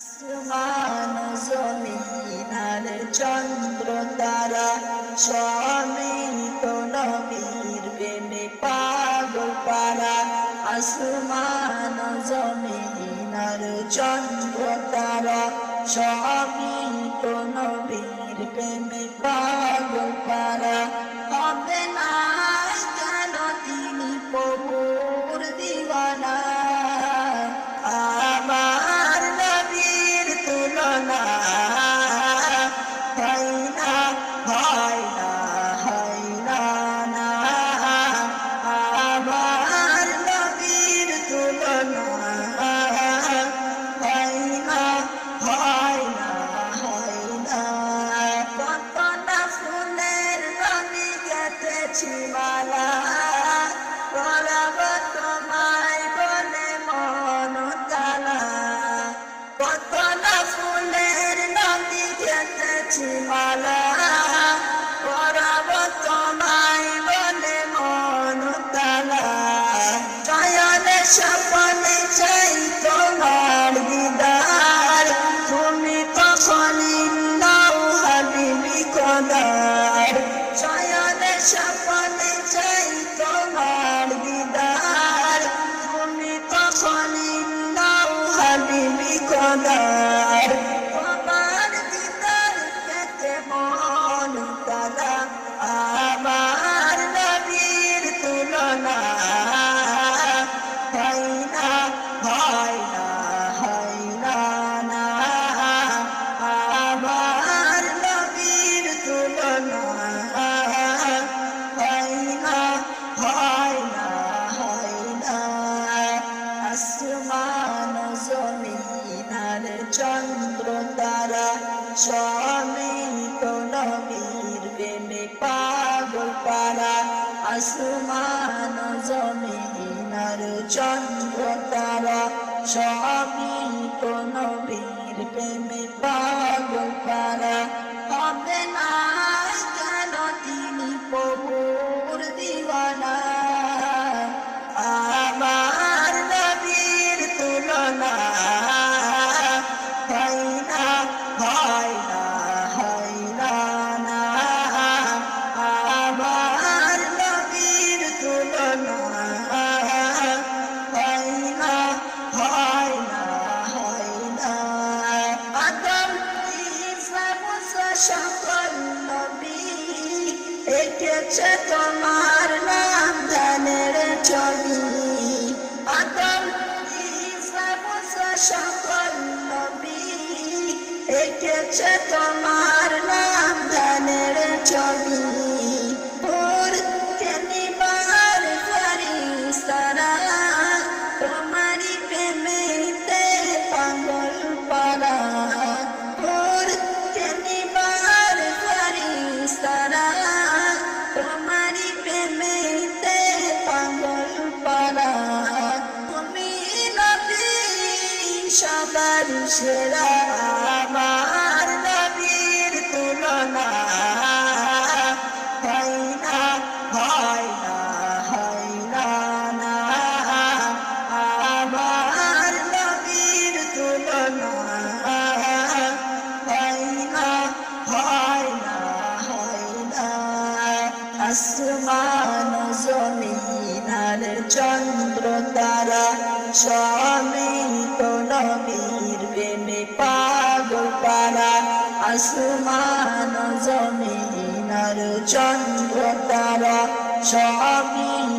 আসমান জমিন আর চন্দ্র তারা সমিত নবীর প্রেমে পাগল পারা। আসমান জমিন আর চন্দ্র তারা সমিত নবীর প্রেমে পাগল পারা। হবে না কেন তিনি প্রভুর দিওয়ানা, আমার নবীর তুলনা হয় না, হয় না, হয় না, না। আমার নবীর তুলনা হয় না, হয় না, হয় না। কত না ফুলের রঙে গেঁথেছি মালা, পরাব তোমায় বলে মন তালা। কত না ফুলের রঙে গেঁথেছি মালা, পরাব তোমায় বলে মন তালা। শয়নে স্বপ্নে চাই তোমার দিদার, তুমি কখনই নাও হাবিবি খোদার। শয়নে স্বপ্নে চাই তোমার দিদার, তুমি কখনই নাও হাবিবি খোদার। তোমার দিদার পেতে মন তালা, আমার নবীর তুলনা হয় না, হয় না, হয় না, না। আমার নবীর তুলনা হয় না, হয় না, হয় না। আসমান জমিন আর চন্দ্র তারা সমিত নবীর প্রেমে পাগল পারা। আসমান জমিন আর চন্দ্র তারা সমিত নবীর প্রেমে পাগল পারা। হবে না কেন তিনি প্রভুর দিওয়ানা, আমার নবীর তুলনা হয় না, হয় না, হয় না, না। আমার নবীর তুলনা হয় না, হয় না, হয় না। আদম ঈসা মুসা সকল নবী এঁকেছে তোমার নাম ধ্যানের ছবি। আদম ঈসা মুসা সকল নবী এঁকেছে তোমার নাম ধ্যানের ছবি। ভোরকে নিবার ফেরেশতারা তোমারই প্রেমেতে পাগল পারা। ভোরকে নিবার ফেরেশতারা তোমারই প্রেমেতে পাগল পারা। তুমি নবী সবার সেরা, আমার নবীর তুলনা হয় না, হয় না, হয় না, না। আমার নবীর তুলনা হয় না, হয় না, হয় না। আসমান জমিন আর চন্দ্র তারা সমিত নবীর প্রেমে পাগল পারা। আসমান জমিন আর চন্দ্র তারা সমিত